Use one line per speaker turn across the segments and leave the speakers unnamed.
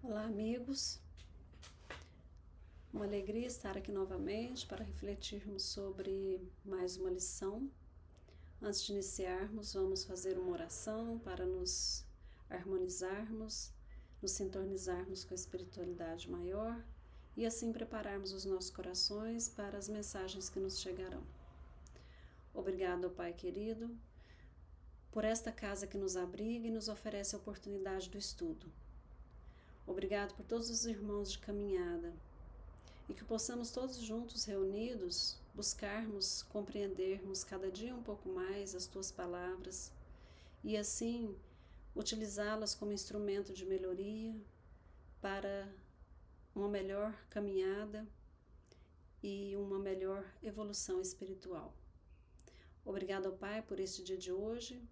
Olá, amigos. Uma alegria estar aqui novamente para refletirmos sobre mais uma lição. Antes de iniciarmos, vamos fazer uma oração para nos harmonizarmos, nos sintonizarmos com a espiritualidade maior e assim prepararmos os nossos corações para as mensagens que nos chegarão. Obrigado, Pai querido, por esta casa que nos abriga e nos oferece a oportunidade do estudo. Obrigado por todos os irmãos de caminhada e que possamos todos juntos, reunidos, buscarmos, compreendermos cada dia um pouco mais as Tuas palavras e assim utilizá-las como instrumento de melhoria para uma melhor caminhada e uma melhor evolução espiritual. Obrigado, Pai, por este dia de hoje,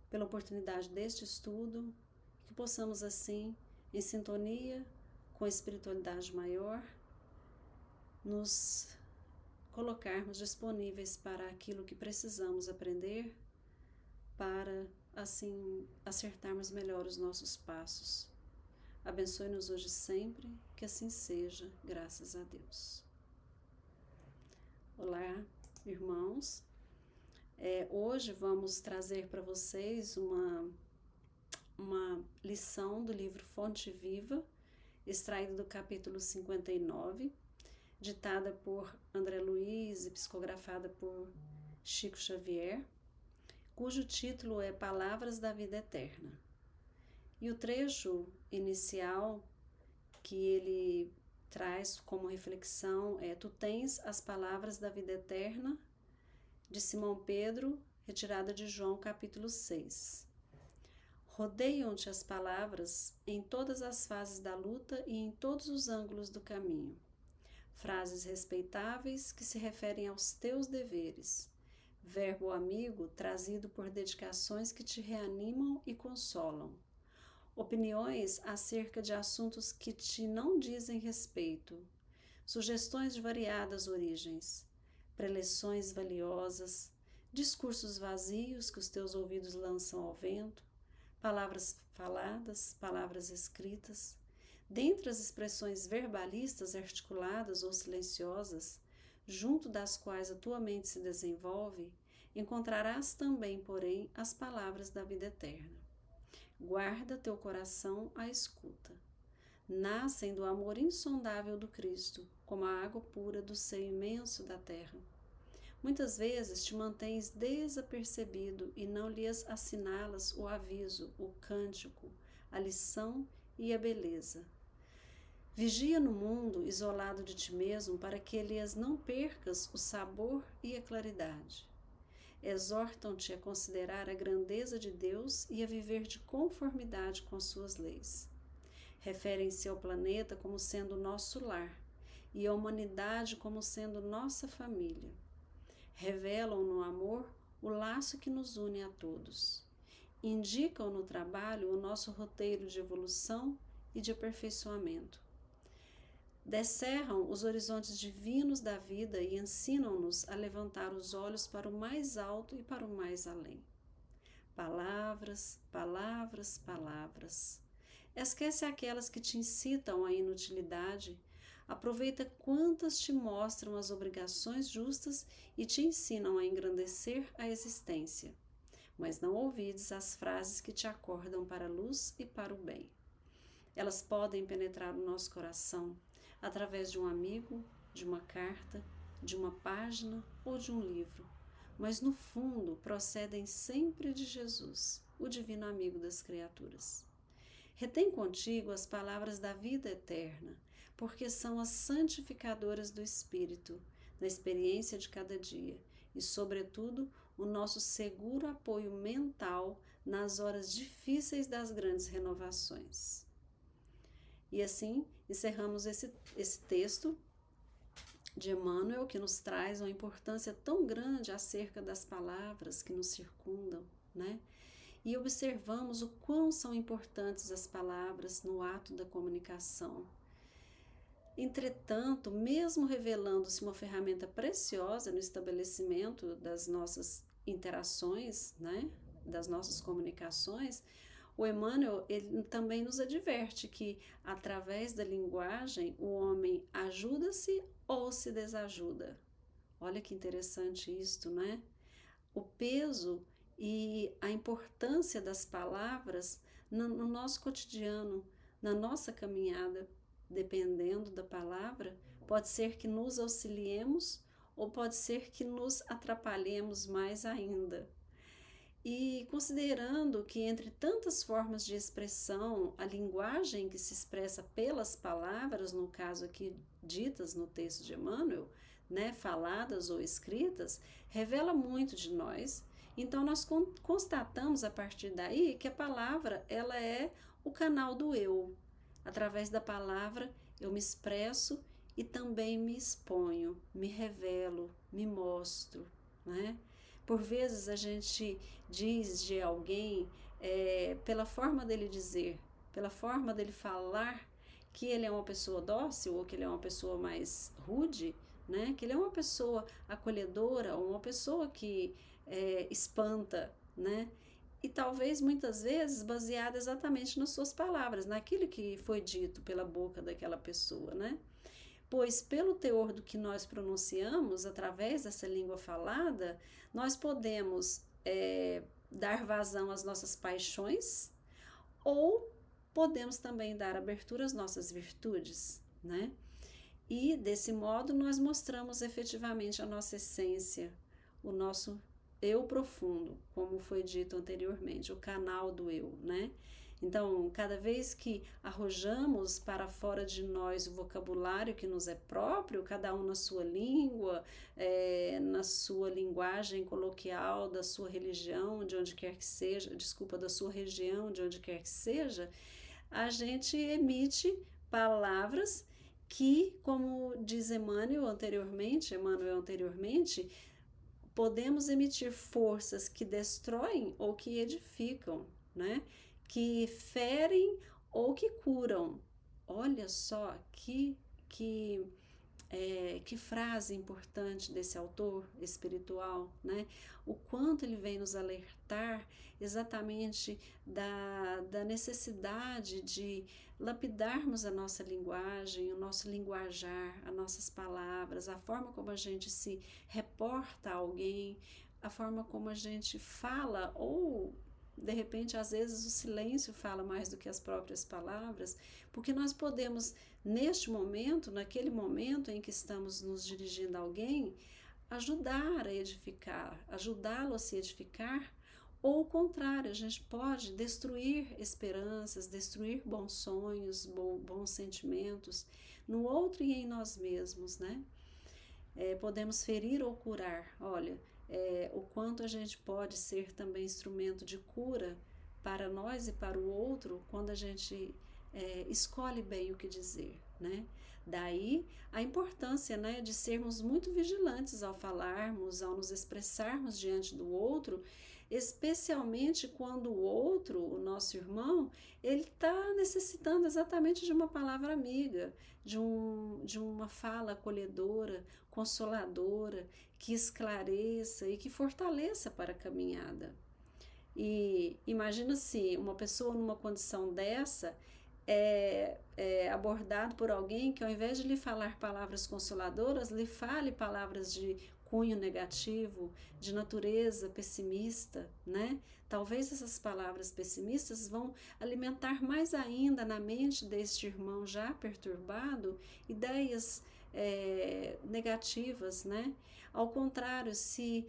pela oportunidade deste estudo, que possamos assim, em sintonia com a espiritualidade maior, nos colocarmos disponíveis para aquilo que precisamos aprender, para assim acertarmos melhor os nossos passos. Abençoe-nos hoje e sempre, que assim seja, graças a Deus. Olá, irmãos. Hoje vamos trazer para vocês uma lição do livro Fonte Viva, extraído do capítulo 59, ditada por André Luiz e psicografada por Chico Xavier, cujo título é Palavras da Vida Eterna. E o trecho inicial que ele traz como reflexão é: Tu tens as palavras da vida eterna, de Simão Pedro, retirada de João capítulo 6. Rodeiam-te as palavras em todas as fases da luta e em todos os ângulos do caminho. Frases respeitáveis que se referem aos teus deveres. Verbo amigo trazido por dedicações que te reanimam e consolam. Opiniões acerca de assuntos que te não dizem respeito. Sugestões de variadas origens. Preleções valiosas. Discursos vazios que os teus ouvidos lançam ao vento. Palavras faladas, palavras escritas. Dentre as expressões verbalistas articuladas ou silenciosas, junto das quais a tua mente se desenvolve, encontrarás também, porém, as palavras da vida eterna. Guarda teu coração à escuta. Nascem do amor insondável do Cristo, como a água pura do seio imenso da terra. Muitas vezes te mantens desapercebido e não lhes assinalas o aviso, o cântico, a lição e a beleza. Vigia no mundo, isolado de ti mesmo, para que lhes não percas o sabor e a claridade. Exortam-te a considerar a grandeza de Deus e a viver de conformidade com suas leis. Referem-se ao planeta como sendo nosso lar e à humanidade como sendo nossa família. Revelam no amor o laço que nos une a todos. Indicam no trabalho o nosso roteiro de evolução e de aperfeiçoamento. Descerram os horizontes divinos da vida e ensinam-nos a levantar os olhos para o mais alto e para o mais além. Palavras, palavras, palavras. Esquece aquelas que te incitam à inutilidade. Aproveita quantas te mostram as obrigações justas e te ensinam a engrandecer a existência. Mas não ouvides as frases que te acordam para a luz e para o bem. Elas podem penetrar o nosso coração através de um amigo, de uma carta, de uma página ou de um livro, mas no fundo procedem sempre de Jesus, o divino amigo das criaturas. Retém contigo as palavras da vida eterna, porque são as santificadoras do espírito, na experiência de cada dia, e, sobretudo, o nosso seguro apoio mental nas horas difíceis das grandes renovações. E assim, encerramos esse texto de Emmanuel, que nos traz uma importância tão grande acerca das palavras que nos circundam, né? E observamos o quão são importantes as palavras no ato da comunicação. Entretanto, mesmo revelando-se uma ferramenta preciosa no estabelecimento das nossas interações, né? Das nossas comunicações, o Emmanuel ele também nos adverte que, através da linguagem, o homem ajuda-se ou se desajuda. Olha que interessante isto, né? O peso e a importância das palavras no nosso cotidiano, na nossa caminhada, dependendo da palavra, pode ser que nos auxiliemos ou pode ser que nos atrapalhemos mais ainda. E considerando que entre tantas formas de expressão, a linguagem que se expressa pelas palavras, no caso aqui ditas no texto de Emmanuel, né, faladas ou escritas, revela muito de nós. Então nós constatamos a partir daí que a palavra ela é o canal do eu. Através da palavra eu me expresso e também me exponho, me revelo, me mostro, né? Por vezes a gente diz de alguém pela forma dele dizer, pela forma dele falar, que ele é uma pessoa dócil ou que ele é uma pessoa mais rude, né? Que ele é uma pessoa acolhedora ou uma pessoa que espanta, né? E talvez muitas vezes baseada exatamente nas suas palavras, naquilo que foi dito pela boca daquela pessoa, né? Pois pelo teor do que nós pronunciamos através dessa língua falada, nós podemos dar vazão às nossas paixões ou podemos também dar abertura às nossas virtudes, né? E desse modo nós mostramos efetivamente a nossa essência, o nosso eu profundo, como foi dito anteriormente, o canal do eu, né? Então, cada vez que arrojamos para fora de nós o vocabulário que nos é próprio, cada um na sua língua, na sua linguagem coloquial, da sua religião, de onde quer que seja, desculpa, da sua região, de onde quer que seja, a gente emite palavras que, como diz Emmanuel anteriormente, podemos emitir forças que destroem ou que edificam, né? Que ferem ou que curam. Olha só que frase importante desse autor espiritual, né? O quanto ele vem nos alertar exatamente da necessidade de lapidarmos a nossa linguagem, o nosso linguajar, as nossas palavras, a forma como a gente se reporta a alguém, a forma como a gente fala ou de repente, às vezes, o silêncio fala mais do que as próprias palavras, porque nós podemos, neste momento, naquele momento em que estamos nos dirigindo a alguém, ajudar a edificar, ajudá-lo a se edificar, ou o contrário, a gente pode destruir esperanças, destruir bons sonhos, bons sentimentos no outro e em nós mesmos, né? Podemos ferir ou curar. Olha, o quanto a gente pode ser também instrumento de cura para nós e para o outro quando a gente escolhe bem o que dizer, né? Daí a importância, né, de sermos muito vigilantes ao falarmos, ao nos expressarmos diante do outro, especialmente quando o outro, o nosso irmão, ele está necessitando exatamente de uma palavra amiga, de uma fala acolhedora, consoladora, que esclareça e que fortaleça para a caminhada. E imagina se uma pessoa numa condição dessa é abordado por alguém que ao invés de lhe falar palavras consoladoras, lhe fale palavras de cunho negativo, de natureza pessimista, né? Talvez essas palavras pessimistas vão alimentar mais ainda na mente deste irmão já perturbado ideias negativas, né? Ao contrário, se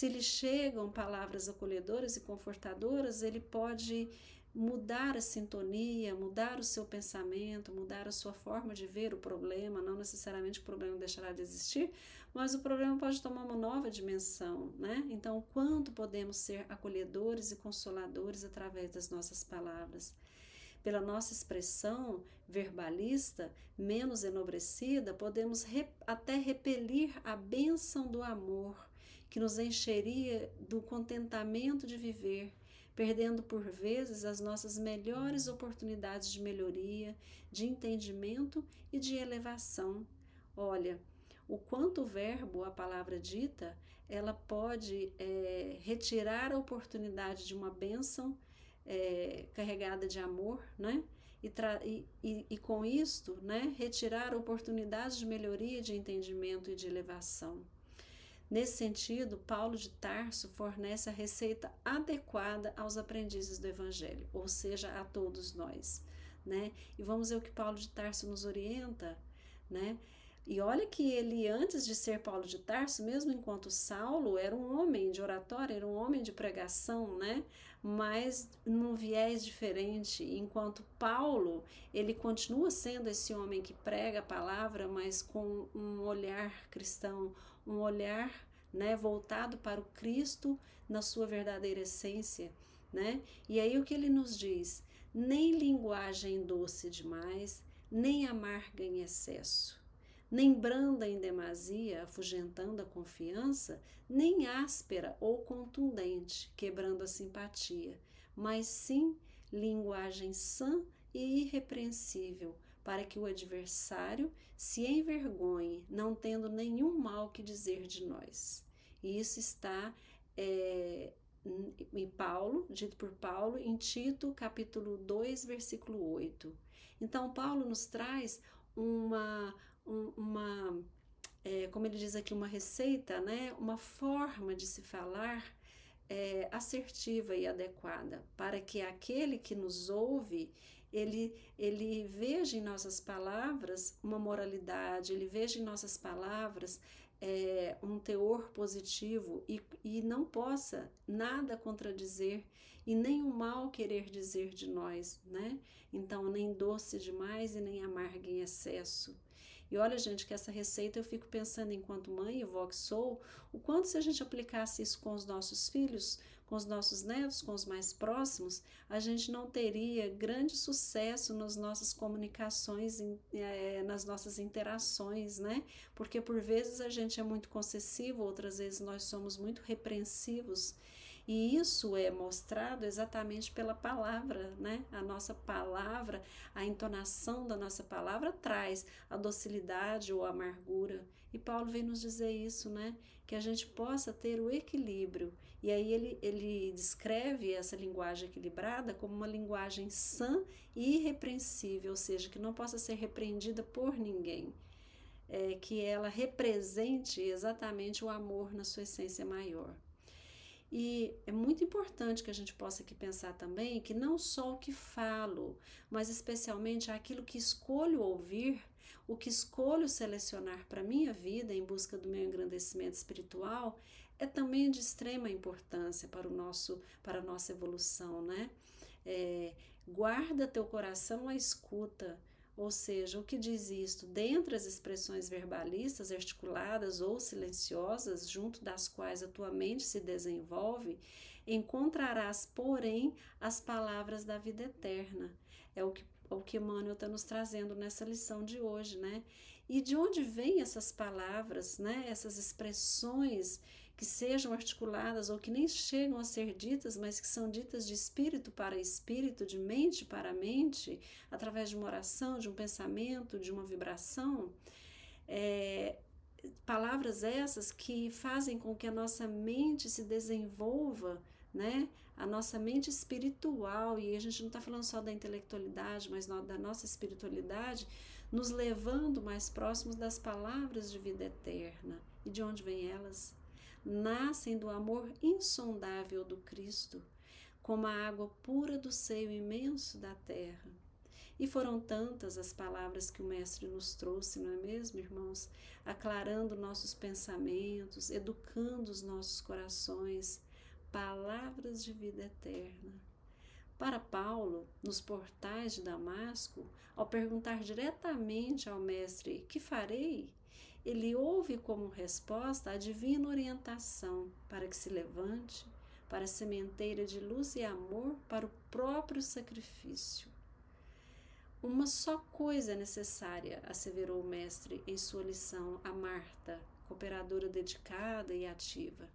lhe chegam palavras acolhedoras e confortadoras, ele pode mudar a sintonia, mudar o seu pensamento, mudar a sua forma de ver o problema, não necessariamente o problema deixará de existir, mas o problema pode tomar uma nova dimensão, né? Então, o quanto podemos ser acolhedores e consoladores através das nossas palavras. Pela nossa expressão verbalista, menos enobrecida, podemos até repelir a bênção do amor, que nos encheria do contentamento de viver, perdendo por vezes as nossas melhores oportunidades de melhoria, de entendimento e de elevação. Olha, o quanto o verbo, a palavra dita, ela pode retirar a oportunidade de uma bênção carregada de amor, né? E com isto, né, retirar oportunidades de melhoria, de entendimento e de elevação. Nesse sentido, Paulo de Tarso fornece a receita adequada aos aprendizes do Evangelho, ou seja, a todos nós, né? E vamos ver o que Paulo de Tarso nos orienta, né? E olha que ele, antes de ser Paulo de Tarso, mesmo enquanto Saulo, era um homem de oratória, era um homem de pregação, né? Mas num viés diferente, enquanto Paulo, ele continua sendo esse homem que prega a palavra, mas com um olhar cristão, um olhar, né, voltado para o Cristo na sua verdadeira essência, né? E aí o que ele nos diz? Nem linguagem doce demais, nem amarga em excesso, nem branda em demasia, afugentando a confiança, nem áspera ou contundente, quebrando a simpatia, mas sim linguagem sã e irrepreensível, para que o adversário se envergonhe, não tendo nenhum mal que dizer de nós. E isso está em Paulo, dito por Paulo, em Tito, capítulo 2, versículo 8. Então, Paulo nos traz como ele diz aqui, uma receita, né? Uma forma de se falar assertiva e adequada, para que aquele que nos ouve, ele veja em nossas palavras uma moralidade, ele veja em nossas palavras um teor positivo e não possa nada contradizer e nem o mal querer dizer de nós, né? Então, nem doce demais e nem amarga em excesso. E olha, gente, que essa receita eu fico pensando, enquanto mãe e vó que sou, o quanto se a gente aplicasse isso com os nossos filhos, com os nossos netos, com os mais próximos, a gente não teria grande sucesso nas nossas comunicações, nas nossas interações, né? Porque por vezes a gente é muito concessivo, outras vezes nós somos muito repreensivos. E isso é mostrado exatamente pela palavra, né? A nossa palavra, a entonação da nossa palavra traz a docilidade ou a amargura. E Paulo vem nos dizer isso, né? Que a gente possa ter o equilíbrio. E aí ele descreve essa linguagem equilibrada como uma linguagem sã e irrepreensível, ou seja, que não possa ser repreendida por ninguém. Que ela represente exatamente o amor na sua essência maior. E é muito importante que a gente possa aqui pensar também que não só o que falo, mas especialmente aquilo que escolho ouvir, o que escolho selecionar para a minha vida em busca do meu engrandecimento espiritual, é também de extrema importância para a nossa evolução, né? Guarda teu coração à escuta. Ou seja, o que diz isto? Dentre as expressões verbalistas, articuladas ou silenciosas, junto das quais a tua mente se desenvolve, encontrarás, porém, as palavras da vida eterna. É o que Emmanuel está nos trazendo nessa lição de hoje, né? E de onde vêm essas palavras, né? Essas expressões que sejam articuladas ou que nem chegam a ser ditas, mas que são ditas de espírito para espírito, de mente para mente, através de uma oração, de um pensamento, de uma vibração. Palavras essas que fazem com que a nossa mente se desenvolva, né? A nossa mente espiritual, e a gente não está falando só da intelectualidade, mas da nossa espiritualidade, nos levando mais próximos das palavras de vida eterna. E de onde vêm elas? Nascem do amor insondável do Cristo, como a água pura do seio imenso da terra. E foram tantas as palavras que o Mestre nos trouxe, não é mesmo, irmãos? Aclarando nossos pensamentos, educando os nossos corações, palavras de vida eterna. Para Paulo, nos portais de Damasco, ao perguntar diretamente ao Mestre: que farei? Ele ouve como resposta a divina orientação para que se levante para a sementeira de luz e amor para o próprio sacrifício. Uma só coisa é necessária, asseverou o mestre em sua lição a Marta, cooperadora dedicada e ativa.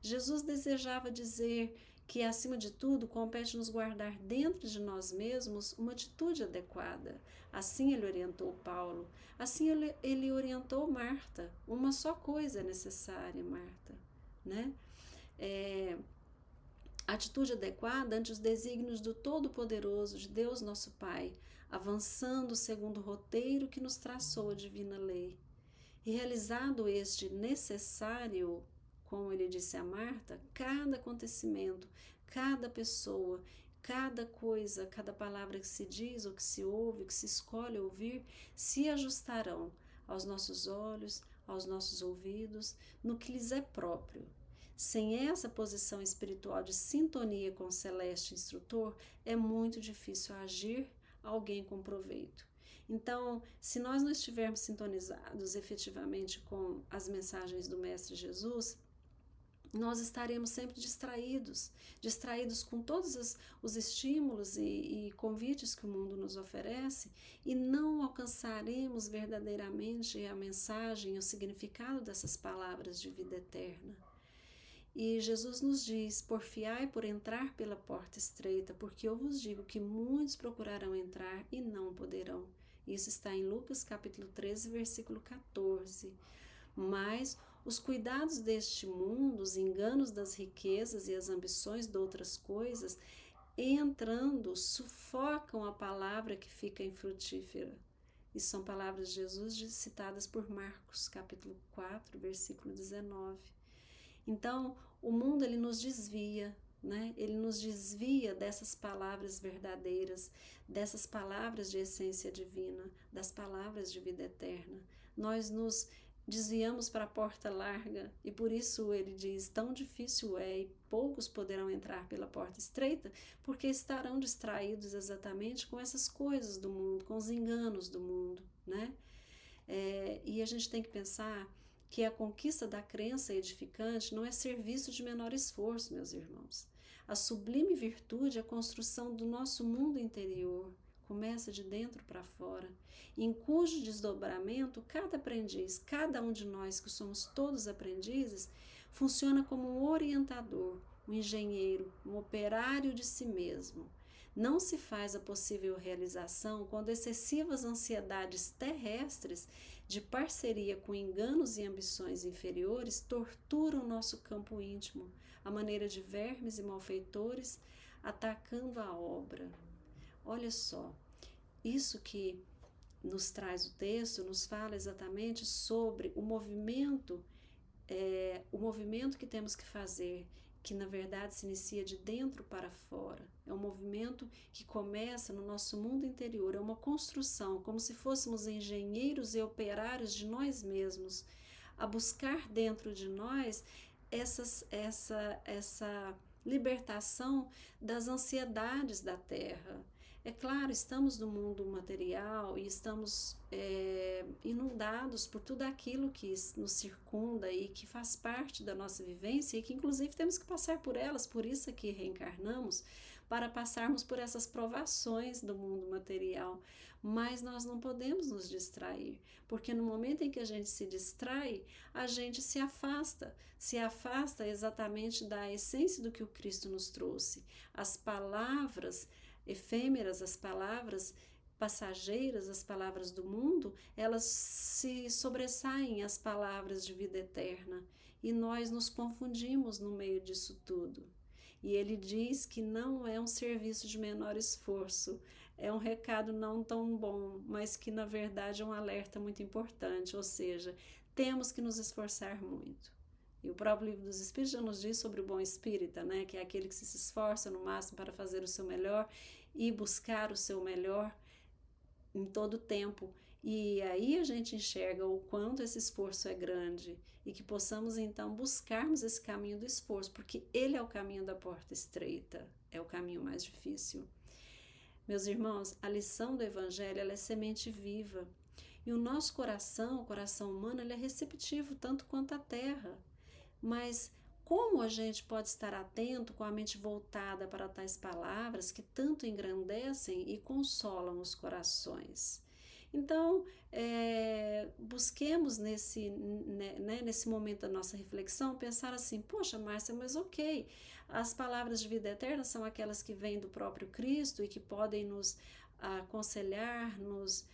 Jesus desejava dizer que, acima de tudo, compete nos guardar dentro de nós mesmos uma atitude adequada. Assim ele orientou Paulo, assim ele orientou Marta. Uma só coisa é necessária, Marta, né? atitude adequada ante os desígnios do Todo-Poderoso, de Deus nosso Pai, avançando segundo o roteiro que nos traçou a divina lei. E realizado este necessário, como ele disse a Marta, cada acontecimento, cada pessoa, cada coisa, cada palavra que se diz ou que se ouve, que se escolhe ouvir, se ajustarão aos nossos olhos, aos nossos ouvidos, no que lhes é próprio. Sem essa posição espiritual de sintonia com o celeste instrutor, é muito difícil agir alguém com proveito. Então, se nós não estivermos sintonizados efetivamente com as mensagens do Mestre Jesus, nós estaremos sempre distraídos com todos os estímulos e convites que o mundo nos oferece, e não alcançaremos verdadeiramente a mensagem, o significado dessas palavras de vida eterna. E Jesus nos diz: porfiai por entrar pela porta estreita, porque eu vos digo que muitos procurarão entrar e não poderão. Isso está em Lucas capítulo 13, versículo 14. Mas os cuidados deste mundo, os enganos das riquezas e as ambições de outras coisas, entrando, sufocam a palavra que fica infrutífera. E são palavras de Jesus citadas por Marcos capítulo 4, versículo 19. Então, o mundo ele nos desvia, né? Ele nos desvia dessas palavras verdadeiras, dessas palavras de essência divina, das palavras de vida eterna. Nós nos desviamos para a porta larga e por isso ele diz: tão difícil é e poucos poderão entrar pela porta estreita, porque estarão distraídos exatamente com essas coisas do mundo, com os enganos do mundo, né? E a gente tem que pensar que a conquista da crença edificante não é serviço de menor esforço, meus irmãos. A sublime virtude é a construção do nosso mundo interior, começa de dentro para fora, em cujo desdobramento cada aprendiz, cada um de nós que somos todos aprendizes, funciona como um orientador, um engenheiro, um operário de si mesmo. Não se faz a possível realização quando excessivas ansiedades terrestres de parceria com enganos e ambições inferiores torturam nosso campo íntimo, à maneira de vermes e malfeitores, atacando a obra. Olha só, isso que nos traz o texto nos fala exatamente sobre o movimento que temos que fazer, que na verdade se inicia de dentro para fora. É um movimento que começa no nosso mundo interior, é uma construção, como se fôssemos engenheiros e operários de nós mesmos, a buscar dentro de nós essa libertação das ansiedades da terra. É claro, estamos no mundo material e estamos inundados por tudo aquilo que nos circunda e que faz parte da nossa vivência e que inclusive temos que passar por elas, por isso é que reencarnamos, para passarmos por essas provações do mundo material. Mas nós não podemos nos distrair, porque no momento em que a gente se distrai, a gente se afasta exatamente da essência do que o Cristo nos trouxe. As palavras efêmeras, as palavras passageiras, as palavras do mundo, elas se sobressaem às palavras de vida eterna e nós nos confundimos no meio disso tudo. E ele diz que não é um serviço de menor esforço, é um recado não tão bom, mas que na verdade é um alerta muito importante, ou seja, temos que nos esforçar muito. E o próprio Livro dos Espíritos já nos diz sobre o bom espírita, né? Que é aquele que se esforça no máximo para fazer o seu melhor e buscar o seu melhor em todo o tempo. E aí a gente enxerga o quanto esse esforço é grande e que possamos então buscarmos esse caminho do esforço, porque ele é o caminho da porta estreita, é o caminho mais difícil. Meus irmãos, a lição do Evangelho ela é semente viva e o nosso coração, o coração humano, ele é receptivo tanto quanto a terra. Mas como a gente pode estar atento com a mente voltada para tais palavras que tanto engrandecem e consolam os corações? Então, busquemos nesse momento da nossa reflexão pensar assim: poxa, Márcia, mas ok, As palavras de vida eterna são aquelas que vêm do próprio Cristo e que podem nos aconselhar, nos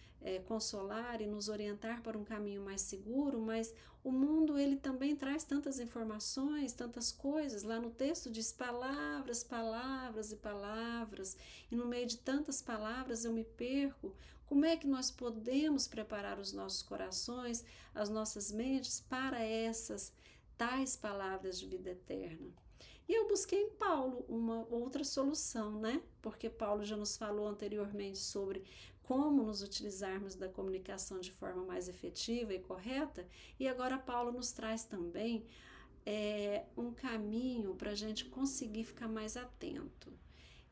consolar e nos orientar para um caminho mais seguro, mas o mundo ele também traz tantas informações, tantas coisas. Lá no texto diz palavras, palavras e palavras, e no meio de tantas palavras eu me perco. Como é que nós podemos preparar os nossos corações, as nossas mentes para essas tais palavras de vida eterna? E eu busquei em Paulo uma outra solução, né? Porque Paulo já nos falou anteriormente sobre como nos utilizarmos da comunicação de forma mais efetiva e correta, e agora Paulo nos traz também um caminho para a gente conseguir ficar mais atento.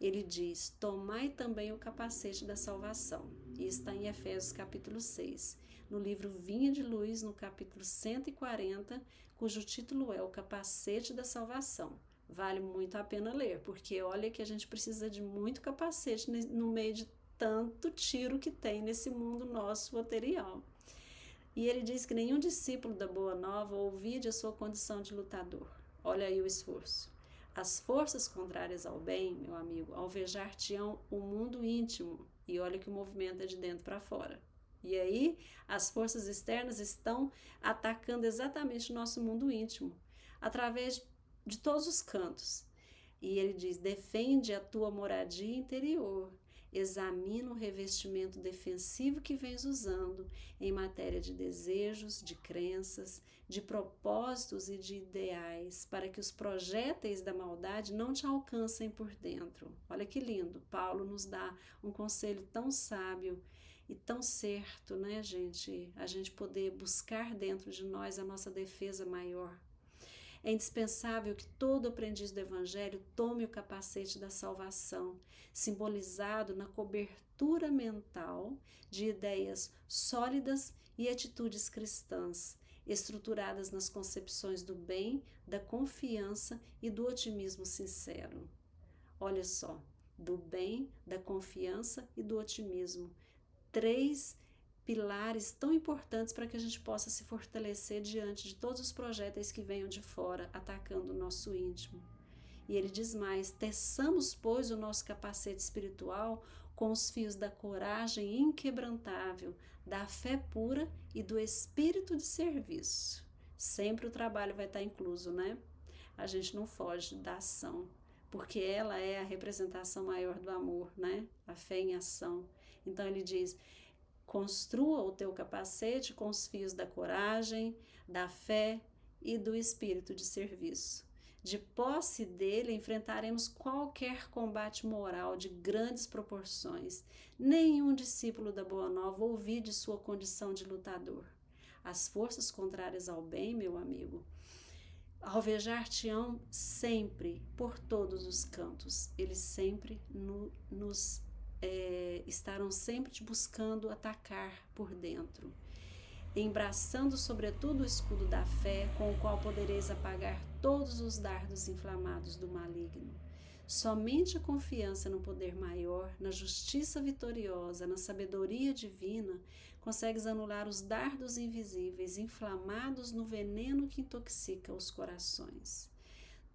Ele diz: tomai também o capacete da salvação. E está em Efésios capítulo 6. No livro Vinha de Luz, no capítulo 140, cujo título é O Capacete da Salvação. Vale muito a pena ler, porque olha que a gente precisa de muito capacete no meio de tanto tiro que tem nesse mundo nosso material. E ele diz que nenhum discípulo da Boa Nova ouvide a sua condição de lutador. Olha aí o esforço. As forças contrárias ao bem, meu amigo, alvejar-te-ão o mundo íntimo. E olha que o movimento é de dentro para fora. E aí, as forças externas estão atacando exatamente o nosso mundo íntimo, através de todos os cantos. E ele diz: defende a tua moradia interior. Examina o revestimento defensivo que vens usando em matéria de desejos, de crenças, de propósitos e de ideais, para que os projéteis da maldade não te alcancem por dentro. Olha que lindo, Paulo nos dá um conselho tão sábio e tão certo, né, gente? A gente poder buscar dentro de nós a nossa defesa maior. É indispensável que todo aprendiz do Evangelho tome o capacete da salvação, simbolizado na cobertura mental de ideias sólidas e atitudes cristãs, estruturadas nas concepções do bem, da confiança e do otimismo sincero. Olha só, do bem, da confiança e do otimismo. 3 pilares tão importantes para que a gente possa se fortalecer diante de todos os projéteis que venham de fora, atacando o nosso íntimo. E ele diz mais: teçamos, pois, o nosso capacete espiritual com os fios da coragem inquebrantável, da fé pura e do espírito de serviço. Sempre o trabalho vai estar incluso, né? A gente não foge da ação, porque ela é a representação maior do amor, né? A fé em ação. Então ele diz: construa o teu capacete com os fios da coragem, da fé e do espírito de serviço. De posse dele, enfrentaremos qualquer combate moral de grandes proporções. Nenhum discípulo da Boa Nova ouvide sua condição de lutador. As forças contrárias ao bem, meu amigo, alvejar-te-ão sempre, por todos os cantos. Eles sempre estarão sempre te buscando atacar por dentro, embraçando sobretudo o escudo da fé, com o qual podereis apagar todos os dardos inflamados do maligno. Somente a confiança no poder maior, na justiça vitoriosa, na sabedoria divina, consegues anular os dardos invisíveis inflamados no veneno que intoxica os corações.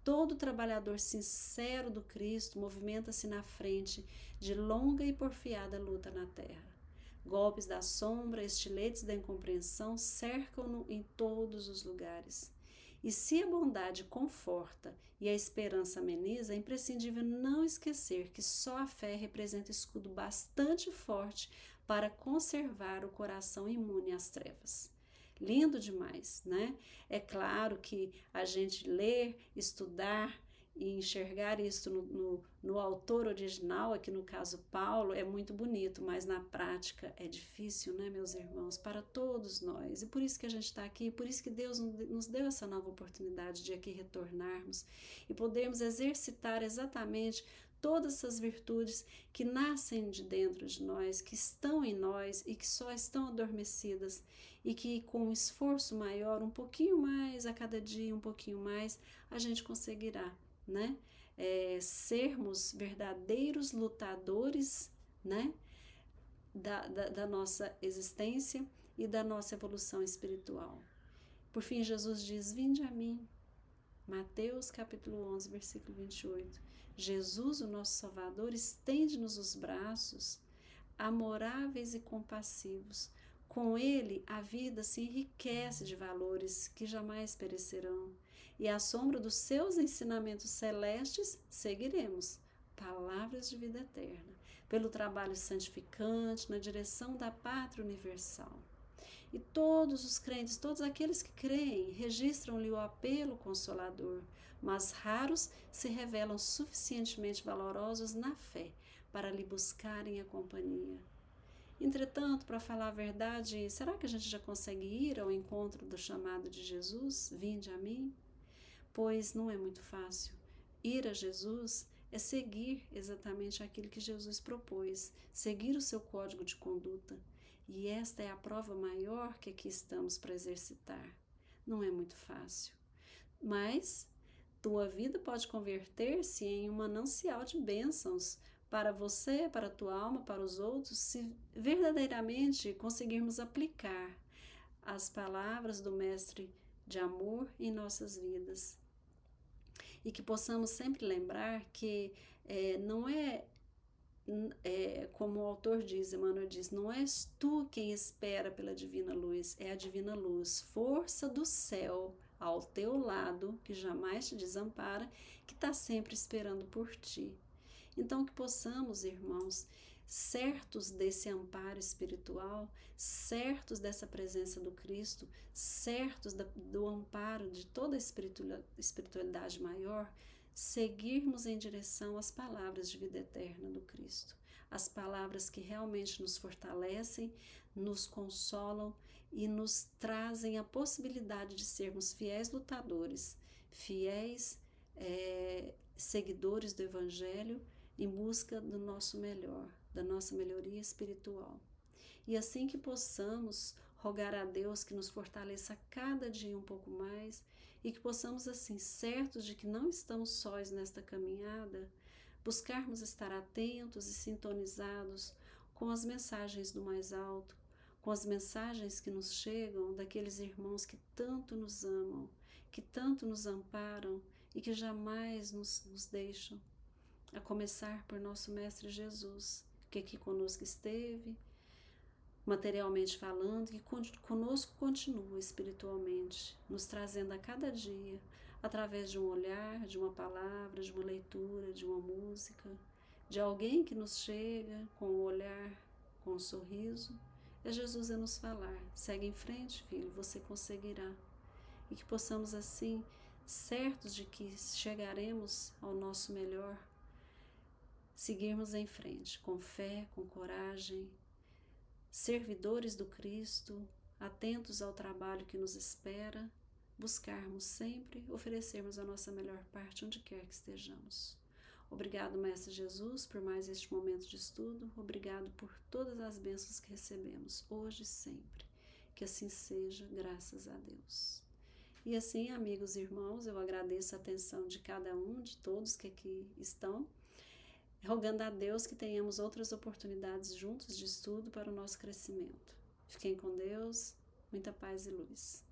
Todo trabalhador sincero do Cristo movimenta-se na frente de longa e porfiada luta na terra. Golpes da sombra, estiletes da incompreensão cercam-no em todos os lugares. E se a bondade conforta e a esperança ameniza, é imprescindível não esquecer que só a fé representa escudo bastante forte para conservar o coração imune às trevas. Lindo demais, né? É claro que a gente ler, estudar e enxergar isso no autor original, aqui no caso Paulo, é muito bonito, mas na prática é difícil, né, meus irmãos, para todos nós. E por isso que a gente está aqui, por isso que Deus nos deu essa nova oportunidade de aqui retornarmos e podermos exercitar exatamente todas essas virtudes que nascem de dentro de nós, que estão em nós e que só estão adormecidas e que com um esforço maior, um pouquinho mais a cada dia, um pouquinho mais, a gente conseguirá, né? Sermos verdadeiros lutadores, né? Da nossa existência e da nossa evolução espiritual. Por fim, Jesus diz: vinde a mim, Mateus capítulo 11, versículo 28. Jesus, o nosso Salvador, estende-nos os braços, amoráveis e compassivos. Com ele, a vida se enriquece de valores que jamais perecerão. E à sombra dos seus ensinamentos celestes, seguiremos palavras de vida eterna, pelo trabalho santificante na direção da pátria universal. E todos os crentes, todos aqueles que creem, registram-lhe o apelo consolador, mas raros se revelam suficientemente valorosos na fé para lhe buscarem a companhia. Entretanto, para falar a verdade, será que a gente já consegue ir ao encontro do chamado de Jesus? Vinde a mim? Pois não é muito fácil. Ir a Jesus é seguir exatamente aquilo que Jesus propôs, seguir o seu código de conduta. E esta é a prova maior que aqui estamos para exercitar. Não é muito fácil. Mas tua vida pode converter-se em um manancial de bênçãos para você, para a tua alma, para os outros, se verdadeiramente conseguirmos aplicar as palavras do Mestre de amor em nossas vidas. E que possamos sempre lembrar que não é, como o autor diz, Emmanuel diz, não és tu quem espera pela divina luz, é a divina luz, força do céu ao teu lado, que jamais te desampara, que está sempre esperando por ti. Então, que possamos, irmãos, certos desse amparo espiritual, certos dessa presença do Cristo, certos do amparo de toda a espiritualidade maior, seguirmos em direção às palavras de vida eterna do Cristo. As palavras que realmente nos fortalecem, nos consolam e nos trazem a possibilidade de sermos fiéis lutadores, fiéis seguidores do Evangelho, em busca do nosso melhor, da nossa melhoria espiritual. E assim que possamos rogar a Deus que nos fortaleça cada dia um pouco mais e que possamos, assim, certos de que não estamos sós nesta caminhada, buscarmos estar atentos e sintonizados com as mensagens do mais alto, com as mensagens que nos chegam daqueles irmãos que tanto nos amam, que tanto nos amparam e que jamais nos deixam. A começar por nosso Mestre Jesus, que aqui conosco esteve, materialmente falando, e conosco continua espiritualmente, nos trazendo a cada dia, através de um olhar, de uma palavra, de uma leitura, de uma música, de alguém que nos chega com o olhar, com um sorriso. É Jesus a nos falar: segue em frente, filho, você conseguirá. E que possamos assim, certos de que chegaremos ao nosso melhor, seguirmos em frente, com fé, com coragem, servidores do Cristo, atentos ao trabalho que nos espera, buscarmos sempre oferecermos a nossa melhor parte onde quer que estejamos. Obrigado, Mestre Jesus, por mais este momento de estudo. Obrigado por todas as bênçãos que recebemos, hoje e sempre. Que assim seja, graças a Deus. E assim, amigos e irmãos, eu agradeço a atenção de cada um, de todos que aqui estão, rogando a Deus que tenhamos outras oportunidades juntos de estudo para o nosso crescimento. Fiquem com Deus, muita paz e luz.